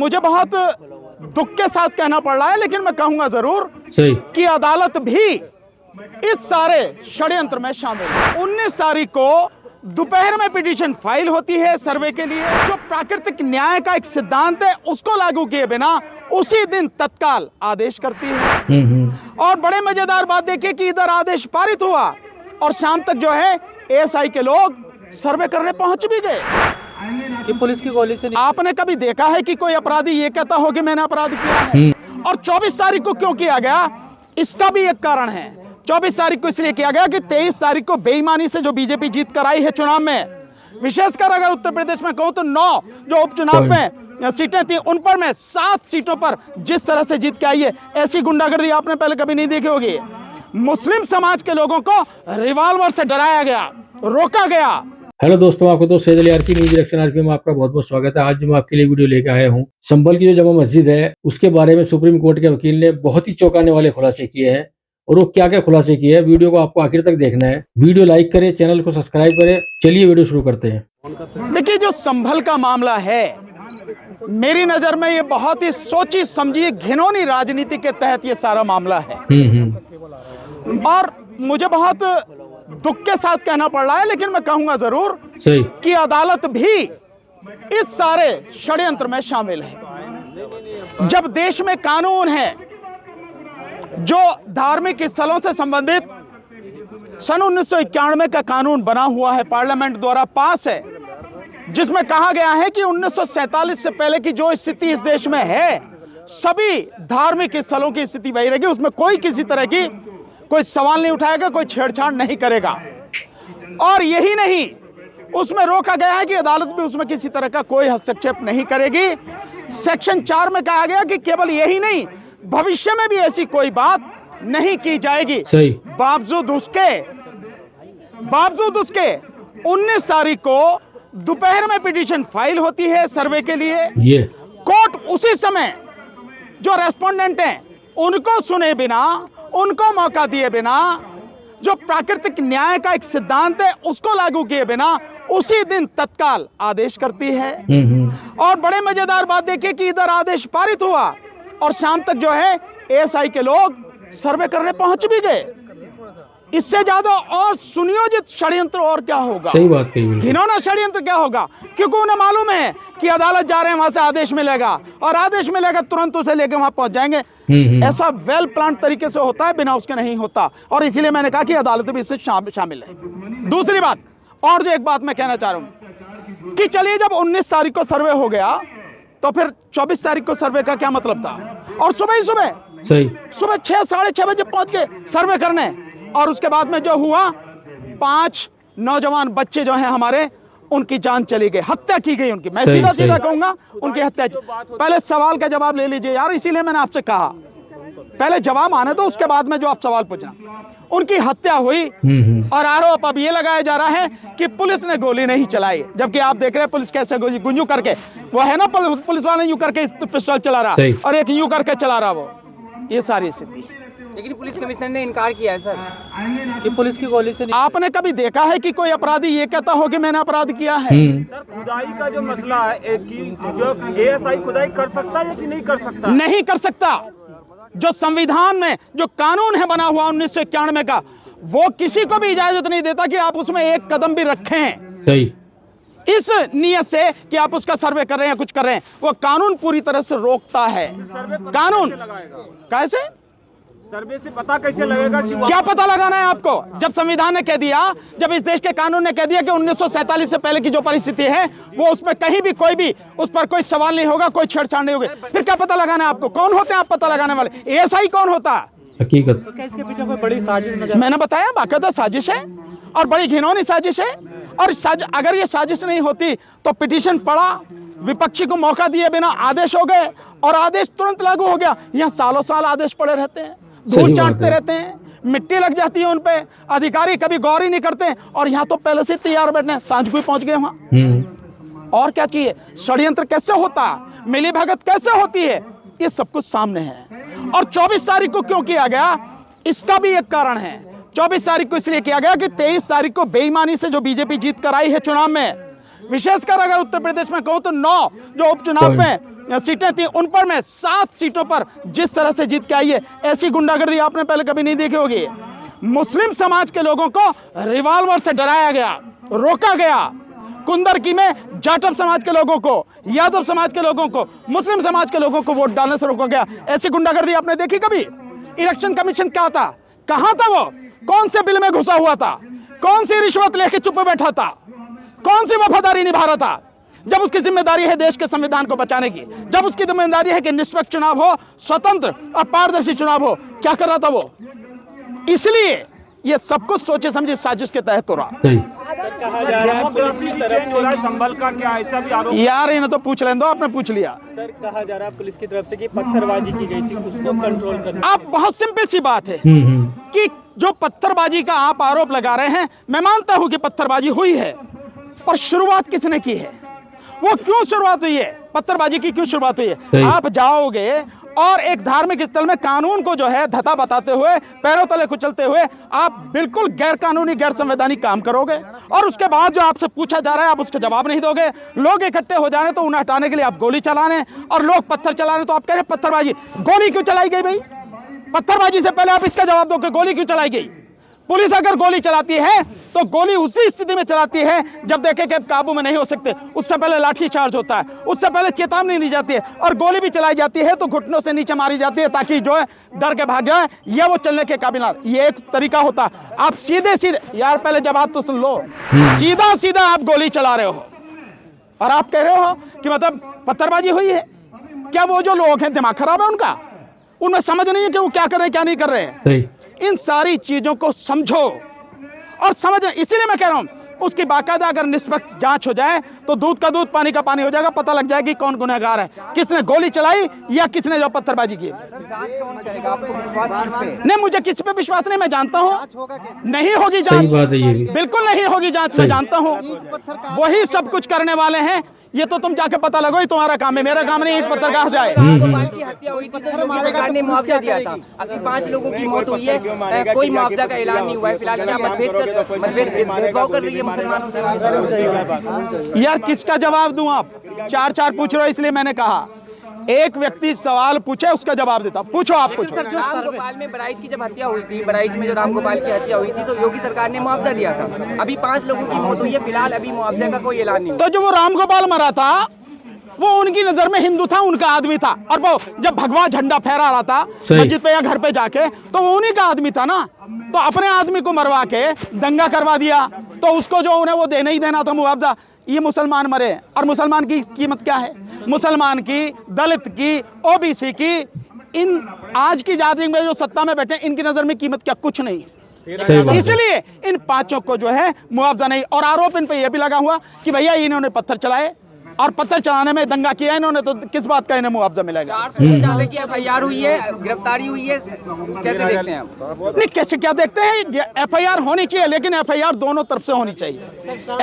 मुझे बहुत दुख के साथ कहना पड़ रहा है, लेकिन मैं कहूंगा जरूर कि अदालत भी इस सारे षड्यंत्र में शामिल है। 19 तारीख को दोपहर में पिटीशन फाइल होती है सर्वे के लिए। जो प्राकृतिक न्याय का एक सिद्धांत है उसको लागू किए बिना उसी दिन तत्काल आदेश करती है। और बड़े मजेदार बात देखिए कि इधर आदेश पारित हुआ और शाम तक जो है एएसआई के लोग सर्वे करने पहुंच भी गए कि पुलिस की गोली से नहीं। आपने कभी देखा है कि कोई अपराधी ये कहता हो कि मैंने अपराध किया है? और 24 तारीख को क्यों किया गया, इसका भी एक कारण है। 24 तारीख को इसलिए किया गया कि 23 तारीख को बेईमानी से जो बीजेपी जीत कर आई है चुनाव में, विशेषकर अगर उत्तर प्रदेश में कहूं तो 9 जो उपचुनाव में सीटें थी उन पर में 7 सीटों पर जिस तरह से जीत के आई है, ऐसी गुंडागर्दी आपने पहले कभी नहीं देखी होगी। मुस्लिम समाज के लोगों को रिवॉल्वर से डराया गया, रोका गया। हेलो दोस्तों, आपको तो Syed Ali RP news reaction RP में आपका बहुत बहुत स्वागत है। आज मैं आपके लिए वीडियो लेकर आया हूं। संभल की जो जमा मस्जिद है उसके बारे में सुप्रीम कोर्ट के वकील ने बहुत ही चौंकाने वाले खुलासे किए हैं। और वो क्या क्या खुलासे किए हैं, वीडियो को आपको आखिर तक देखना है। वीडियो लाइक करें, चैनल को सब्सक्राइब करें। चलिए वीडियो शुरू करते हैं। देखिए, जो संभल का मामला है मेरी नजर में ये बहुत ही सोची समझी घिनौनी राजनीति के तहत ये सारा मामला है। और मुझे बहुत दुख के साथ कहना पड़ रहा है, लेकिन मैं कहूंगा जरूर कि अदालत भी इस सारे षड्यंत्र में शामिल है। जब देश में कानून है जो धार्मिक स्थलों से संबंधित सन 1991 का कानून बना हुआ है, पार्लियामेंट द्वारा पास है, जिसमें कहा गया है कि 1947 से पहले की जो स्थिति इस देश में है सभी धार्मिक स्थलों की स्थिति वही रहेगी, उसमें कोई किसी तरह की कोई सवाल नहीं उठाएगा, कोई छेड़छाड़ नहीं करेगा। और यही नहीं, उसमें रोका गया है कि अदालत भी उसमें किसी तरह का कोई हस्तक्षेप नहीं करेगी। सेक्शन 4 में कहा गया कि केवल यही नहीं, भविष्य में भी ऐसी कोई बात नहीं की जाएगी। बावजूद उसके 19 तारीख को दोपहर में पिटीशन फाइल होती है सर्वे के लिए। कोर्ट उसी समय जो रेस्पोंडेंट हैं उनको सुने बिना, उनको मौका दिए बिना, जो प्राकृतिक न्याय का एक सिद्धांत है उसको लागू किए बिना उसी दिन तत्काल आदेश करती है। और बड़े मजेदार बात देखिए कि इधर आदेश पारित हुआ और शाम तक जो है एएसआई के लोग सर्वे करने पहुंच भी गए। इससे ज्यादा और सुनियोजित षड्यंत्र और क्या होगा? सही बात कही। घिनौना षड्यंत्र क्या होगा? क्योंकि उन्हें मालूम है कि अदालत जा रहे हैं, वहां से आदेश मिलेगा और आदेश मिलेगा तुरंत उसे लेकर वहां पहुंच जाएंगे। ऐसा वेल प्लान तरीके से होता है, बिना उसके नहीं होता। और इसीलिए मैंने कहा कि अदालत भी इससे शामिल है। दूसरी बात, और जो एक बात मैं कहना चाह रहा हूं कि चलिए, जब 19 तारीख को सर्वे हो गया तो फिर 24 तारीख को सर्वे का क्या मतलब था? और सुबह ही सुबह 6 साढ़े 6 बजे पहुंच गए सर्वे करने। और उसके बाद में जो हुआ, 5 नौजवान बच्चे जो हैं हमारे, उनकी जान चली गई, हत्या की गई उनकी। मैं सीधा कहूंगा उनकी हत्या। पहले सवाल का जवाब ले लीजिए यार, इसीलिए मैंने आपसे कहा पहले जवाब आने दो, उसके बाद में जो आप सवाल पूछना। उनकी हत्या हुई और आरोप अब ये लगाया जा रहा है कि पुलिस ने गोली नहीं चलाई, जबकि आप देख रहे हैं पुलिस कैसे गुंजू करके, वो है ना पुलिस वाला यूं करके पिस्टल चला रहा और एक यूं करके चला रहा, वो ये सारी स्थिति। लेकिन पुलिस कमिश्नर ने इनकार किया है सर कि पुलिस की गोली से नहीं। आपने कभी देखा है कि कोई अपराधी ये कहता हो कि मैंने अपराध किया है? सर, खुदाई का जो मसला है कि जो एएसआई खुदाई कर सकता है कि नहीं कर सकता? नहीं कर सकता। जो संविधान में जो कानून है बना हुआ 1991 का, वो किसी को भी इजाजत नहीं देता कि आप उसमें एक कदम भी रखें इस नियत से कि आप उसका सर्वे कर रहे हैं या कुछ कर रहे हैं। वो कानून पूरी तरह से रोकता है। कानून कैसे सर्वे से पता कैसे लगेगा कि क्या पता लगाना है आपको? जब संविधान ने कह दिया, जब इस देश के कानून ने कह दिया कि 1947 से पहले की जो परिस्थिति है वो उसमें कहीं भी कोई भी उस पर कोई सवाल नहीं होगा, कोई छेड़छाड़ नहीं होगी, फिर क्या पता लगाना है आपको? कौन होते हैं आप पता लगाने वाले? एएसआई कौन होता है? हकीकत तो क्या इसके पीछे कोई बड़ी साजिश नजर? मैंने बताया, बाकायदा साजिश है और बड़ी घिनौनी साजिश है। और अगर ये साजिश नहीं होती तो पिटीशन पड़ा, विपक्षी को मौका दिए बिना आदेश हो गए और आदेश तुरंत लागू हो गया। यहाँ सालों साल आदेश पड़े रहते हैं, धूल चाटते रहते हैं, मिट्टी लग जाती है उन पे, अधिकारी कभी गौर ही नहीं करते। और यहाँ तो पहले से तैयार बैठने, सांझ को ही पहुंच गए वहां। और क्या चाहिए? षड्यंत्र कैसे होता, मिली भगत कैसे होती है, ये सब कुछ सामने है। और 24 तारीख को क्यों किया गया, इसका भी एक कारण है। 24 तारीख को इसलिए किया गया कि 23 तारीख को बेईमानी से जो बीजेपी जीत कर आई है चुनाव में, विशेषकर अगर उत्तर प्रदेश में कहूँ तो 9 जो उपचुनाव में सीटें थी उन पर मैं 7 सीटों पर जिस तरह से जीत के आई है, ऐसी गुंडागर्दी आपने पहले कभी नहीं देखी होगी। मुस्लिम समाज के लोगों को रिवॉल्वर से डराया गया, रोका गया। कुंदरकी में जाटव समाज के लोगों को, यादव समाज के लोगों को, मुस्लिम समाज के लोगों को वोट डालने से रोका गया। ऐसी गुंडागर्दी आपने देखी कभी? इलेक्शन कमीशन क्या था? कहां था वो? कौन से बिल में घुसा हुआ था? कौन सी रिश्वत लेके चुप बैठा था? कौन सी वफादारी निभा रहा था? जब उसकी जिम्मेदारी है देश के संविधान को बचाने की, जब उसकी जिम्मेदारी है कि निष्पक्ष चुनाव हो, स्वतंत्र और पारदर्शी चुनाव हो, क्या कर रहा था वो? इसलिए ये सब कुछ सोचे समझे साजिश के तहत हो रहा। कहा जा रहा है पुलिस की तरफ से संभल का क्या ऐसा भी आरोप? यार इन्हें तो पूछ लें दो, आपने पूछ लिया। सर कहा जा रहा है पुलिस की तरफ से कि पत्थरबाजी की गई थी, उसको कंट्रोल करना। आप बहुत सिंपल सी बात है कि जो पत्थरबाजी का आप आरोप लगा रहे हैं, मैं मानता हूं कि पत्थरबाजी हुई है, पर शुरुआत किसने की है? वो क्यों शुरुआत हुई है? पत्थरबाजी की क्यों शुरुआत हुई है? आप जाओगे और एक धार्मिक स्थल में कानून को जो है धता बताते हुए, पैरों तले कुचलते हुए आप बिल्कुल गैर कानूनी, गैर संवैधानिक काम करोगे, और उसके बाद जो आपसे पूछा जा रहा है आप उसका जवाब नहीं दोगे। लोग इकट्ठे हो जाने तो उन्हें हटाने के लिए आप गोली चलाने, और लोग पत्थर चलाने तो आप कह रहे हैं पत्थरबाजी। गोली क्यों चलाई गई भाई? पत्थरबाजी से पहले आप इसका जवाब दो कि गोली क्यों चलाई गई। पुलिस अगर गोली चलाती है तो गोली उसी स्थिति में चलाती है जब देखे कि अब काबू में नहीं हो सकते। उससे पहले लाठी चार्ज होता है, उससे पहले चेतावनी दी जाती है, और गोली भी चलाई जाती है तो घुटनों से नीचे मारी जाती है ताकि जो है डर के भाग जाए या वो चलने के काबिल ना। ये एक तरीका होता है। आप सीधे सीधे, यार पहले जवाब तो सुन लो, सीधा सीधा आप गोली चला रहे हो और आप कह रहे हो कि मतलब पत्थरबाजी हुई है। क्या वो जो लोग हैं दिमाग खराब है उनका? उनमें समझ नहीं है कि वो क्या कर रहे हैं क्या नहीं कर रहे हैं। इन सारी चीजों को समझो और समझ, इसीलिए मैं कह रहा हूं उसकी बाकायदा अगर निष्पक्ष जांच हो जाए तो दूध का दूध पानी का पानी हो जाएगा। पता लग जाएगी कौन गुनहगार है, किसने गोली चलाई या किसने जो पत्थरबाजी की। जांच कौन करेगा? आपको विश्वास किस पे? नहीं, मुझे किसी पे विश्वास नहीं, मैं जानता हूँ नहीं होगी जांच, बिल्कुल नहीं होगी जांच, मैं जानता हूँ। वही सब कुछ करने वाले हैं। ये तो तुम जाके पता लगो, ही तुम्हारा काम है, मेरा काम नहीं। ईंट पत्थर कहाँ से आए? की हत्या हुई थी तो योगी सरकार ने मुआवजा दिया था। अभी 5 लोगों की मौत हुई है, कोई मुआवजा का ऐलान नहीं हुआ है। फिलहाल क्या भेदभाव कर रही है मुसलमानों से? यार किसका जवाब दूं? आप 4 पूछ रहे हो, इसलिए मैंने कहा एक व्यक्ति सवाल पूछे उसका जवाब देता। पूछो, आप पूछो। सर, जो रामगोपाल में बराइच की जब हत्या हुई थी, बराइच में जो रामगोपाल की हत्या हुई थी तो योगी सरकार ने मुआवजा दिया था। अभी 5 लोगों की मौत हुई है, फिलहाल अभी मुआवजा का कोई ऐलान नहीं। तो जो वो रामगोपाल मरा था वो उनकी नजर में हिंदू था, उनका आदमी था, और वो जब भगवा झंडा फहरा रहा था मस्जिद पे या घर पे जाके तो वो उन्हीं का आदमी था ना। तो अपने आदमी को मरवा के दंगा करवा दिया तो उसको जो उन्हें वो देना ही देना था मुआवजा। ये मुसलमान मरे, और मुसलमान की कीमत क्या है? मुसलमान की, दलित की, ओबीसी की, इन आज की जाति में जो सत्ता में बैठे इनकी नजर में कीमत क्या? कुछ नहीं। इसलिए इन 5 को जो है मुआवजा नहीं। और आरोप इन पे यह भी लगा हुआ कि भैया इन्होंने पत्थर चलाए और पत्थर चलाने में दंगा किया इन्होंने, तो किस बात का इन्हें मुआवजा मिलेगा? 400 की FIR हुई है, गिरफ्तारी हुई है, कैसे देखते हैं आप? नहीं, कैसे क्या देखते हैं? FIR होनी चाहिए, लेकिन FIR दोनों तरफ से होनी चाहिए।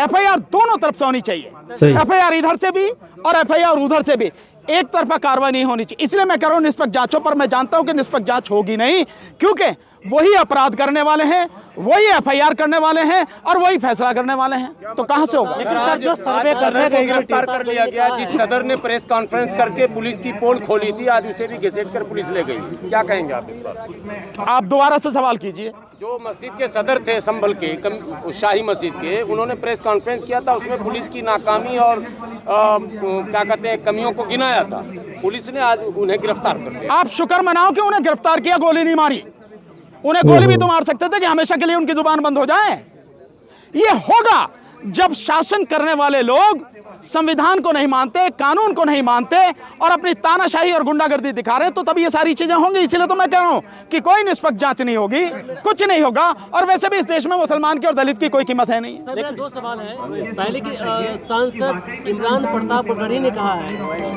FIR दोनों तरफ से होनी चाहिए। FIR इधर से भी और FIR उधर से भी। एक तरफा कार्रवाई नहीं होनी चाहिए। इसलिए मैं कह रहा हूं निष्पक्ष जांचों पर। मैं जानता हूं कि निष्पक्ष जांच होगी नहीं, क्योंकि वही अपराध करने वाले हैं, वही FIR करने वाले हैं और वही फैसला करने वाले हैं, तो कहां से होगा? सर जो सर्वे करने गए गिरफ्तार कर लिया गया, जिस सदर ने प्रेस कॉन्फ्रेंस करके पुलिस की पोल खोली थी, आज उसे भी घसीट कर पुलिस ले गई। क्या कहेंगे आप इस पर? आप दोबारा से सवाल कीजिए। जो मस्जिद के सदर थे संभल के, शाही मस्जिद के, उन्होंने प्रेस कॉन्फ्रेंस किया था, उसमें पुलिस की नाकामी और क्या कहते हैं कमियों को गिनाया था। पुलिस ने आज उन्हें गिरफ्तार कर लिया। आप शुक्र मनाओ कि उन्हें गिरफ्तार किया, गोली नहीं मारी। उन्हें गोली भी तो मार सकते थे कि हमेशा के लिए उनकी जुबान बंद हो जाए। ये होगा जब शासन करने वाले लोग संविधान को नहीं मानते, कानून को नहीं मानते और अपनी तानाशाही और गुंडागर्दी दिखा रहे, तो तब ये सारी चीजें होंगी। इसीलिए तो मैं कह रहा हूं कि कोई निष्पक्ष जांच नहीं होगी, कुछ नहीं होगा। और वैसे भी इस देश में मुसलमान की और दलित की कोई कीमत है नहीं। सर मेरा 2 सवाल है। पहले की सांसद इमरान प्रताप गढ़ी ने कहा है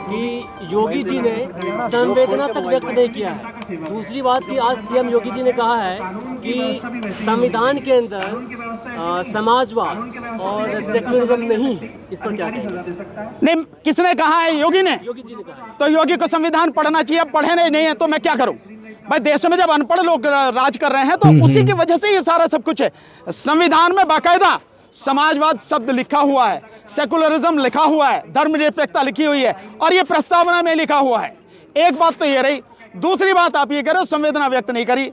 कि योगी जी ने संवेदना तक व्यक्त नहीं किया है। दूसरी बात कि आज CM योगी जी ने कहा है कि संविधान के अंदर समाजवाद और सेक्युलरिज्म नहीं है। इस पर क्या कहेंगे? नहीं, किसने कहा है? योगी ने। योगी जी ने कहा। तो योगी को संविधान पढ़ना चाहिए, अब पढ़े नहीं है तो मैं क्या करूं भाई? देश में जब अनपढ़ लोग राज कर रहे हैं तो उसी की वजह से ये सारा सब कुछ है। संविधान में बाकायदा समाजवाद शब्द लिखा हुआ है, सेकुलरिज्म लिखा हुआ है, धर्मनिरपेक्षता लिखी हुई है और ये प्रस्तावना में लिखा हुआ है। एक बात तो ये रही। दूसरी बात आप ये कह रहे हो संवेदना व्यक्त नहीं करी,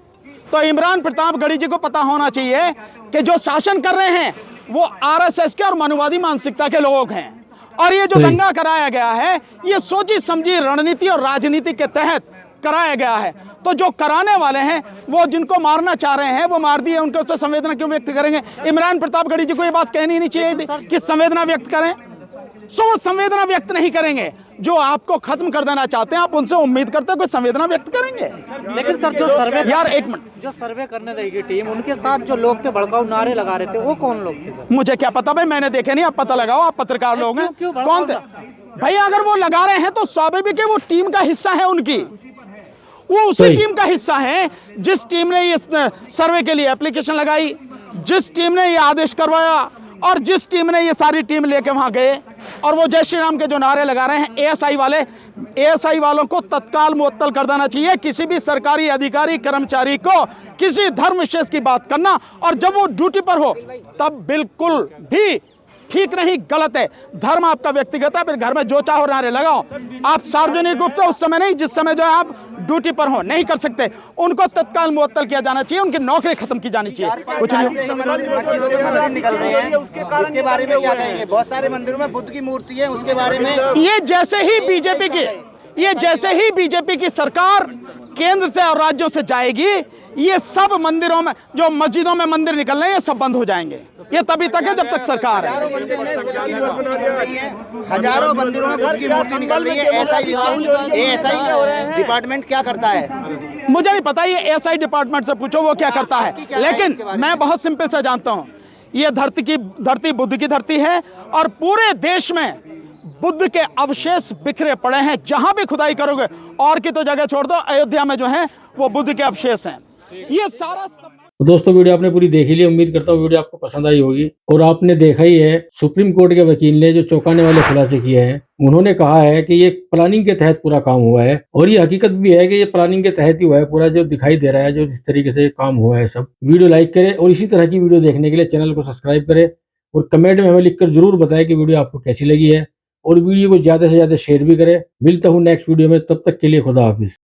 तो इमरान प्रतापगढ़ी जी को पता होना चाहिए कि जो शासन कर रहे हैं वो आरएसएस के और मनुवादी मानसिकता के लोग हैं, और ये जो दंगा कराया गया है ये सोची समझी रणनीति और राजनीति के तहत कराया गया है। तो जो कराने वाले हैं वो जिनको मारना चाह रहे हैं वो मार दिए, उनके उस पर संवेदना क्यों व्यक्त करेंगे? इमरान प्रतापगढ़ी जी को ये बात कहनी नहीं चाहिए कि संवेदना व्यक्त करें। सो वो संवेदना व्यक्त नहीं करेंगे। जो आपको खत्म कर देना चाहते हैं आप उनसे उम्मीद करते हैं कोई संवेदना व्यक्त करेंगे। लेकिन सर जो सर्वे यार एक मिनट, जो सर्वे करने गई टीम, उनके साथ जो लोग थे भड़काऊ नारे लगा रहे थे, वो कौन लोग थे सर? मुझे क्या पता भाई, मैंने देखे नहीं, आप पता लगाओ, आप पत्रकार लोग हैं। क्यों कौन थे भाई? अगर वो लगा रहे हैं तो स्वाभाविक है वो टीम का हिस्सा है उनकी, वो उसी टीम का हिस्सा है जिस टीम ने इस सर्वे के लिए एप्लीकेशन लगाई, जिस टीम ने ये आदेश करवाया और जिस टीम ने ये सारी टीम लेके वहां गए। और वो जय श्री राम के जो नारे लगा रहे हैं, एएसआई वालों को तत्काल मुअत्तल कर देना चाहिए। किसी भी सरकारी अधिकारी कर्मचारी को किसी धर्म विशेष की बात करना और जब वो ड्यूटी पर हो तब बिल्कुल भी ठीक नहीं, गलत है। धर्म आपका व्यक्तिगत है, फिर घर में जो चाहो नारे लगाओ। आप सार्वजनिक रूप से उस समय नहीं, जिस समय जो है आप ड्यूटी पर हो, नहीं कर सकते। उनको तत्काल मुअत्तल किया जाना चाहिए, उनकी नौकरी खत्म की जानी चाहिए। कुछ नहीं मंदिर निकल रहे हैं, उसके बारे में क्या कहेंगे? बहुत सारे मंदिरों में बुद्ध की मूर्ति है, उसके बारे में ये जैसे ही बीजेपी की सरकार केंद्र से और राज्यों से जाएगी, ये सब मंदिरों में जो मस्जिदों में मंदिर निकल रहे हैं ये सब बंद हो जाएंगे। ये तभी तक है जब तक सरकार है। हजारों मंदिरों में बुद्ध की मूर्ति निकल रही है। एएसआई डिपार्टमेंट क्या करता है? मुझे नहीं पता, ये एएसआई डिपार्टमेंट से पूछो वो क्या करता है। लेकिन मैं बहुत सिंपल से जानता हूँ, ये धरती बुद्ध की धरती है और पूरे देश में बुद्ध के अवशेष बिखरे पड़े हैं। जहां भी खुदाई करोगे, और की तो जगह छोड़ दो, अयोध्या में जो है वो बुद्ध के अवशेष हैं। ये सारा तो दोस्तों वीडियो आपने पूरी देखी ली, उम्मीद करता हूँ वीडियो आपको पसंद आई होगी। और आपने देखा ही है सुप्रीम कोर्ट के वकील ने जो चौंकाने वाले खुलासे किए हैं। उन्होंने कहा है कि ये प्लानिंग के तहत पूरा काम हुआ है, और ये हकीकत भी है कि ये प्लानिंग के तहत ही हुआ है। पूरा जो दिखाई दे रहा है, जो इस तरीके से काम हुआ है सब। वीडियो लाइक करें और इसी तरह की वीडियो देखने के लिए चैनल को सब्सक्राइब करें, और कमेंट में हमें लिखकर जरूर बताएं कि वीडियो आपको कैसी लगी है, और वीडियो को ज्यादा से ज्यादा शेयर भी करें। मिलता हूँ नेक्स्ट वीडियो में, तब तक के लिए खुदा हाफिज।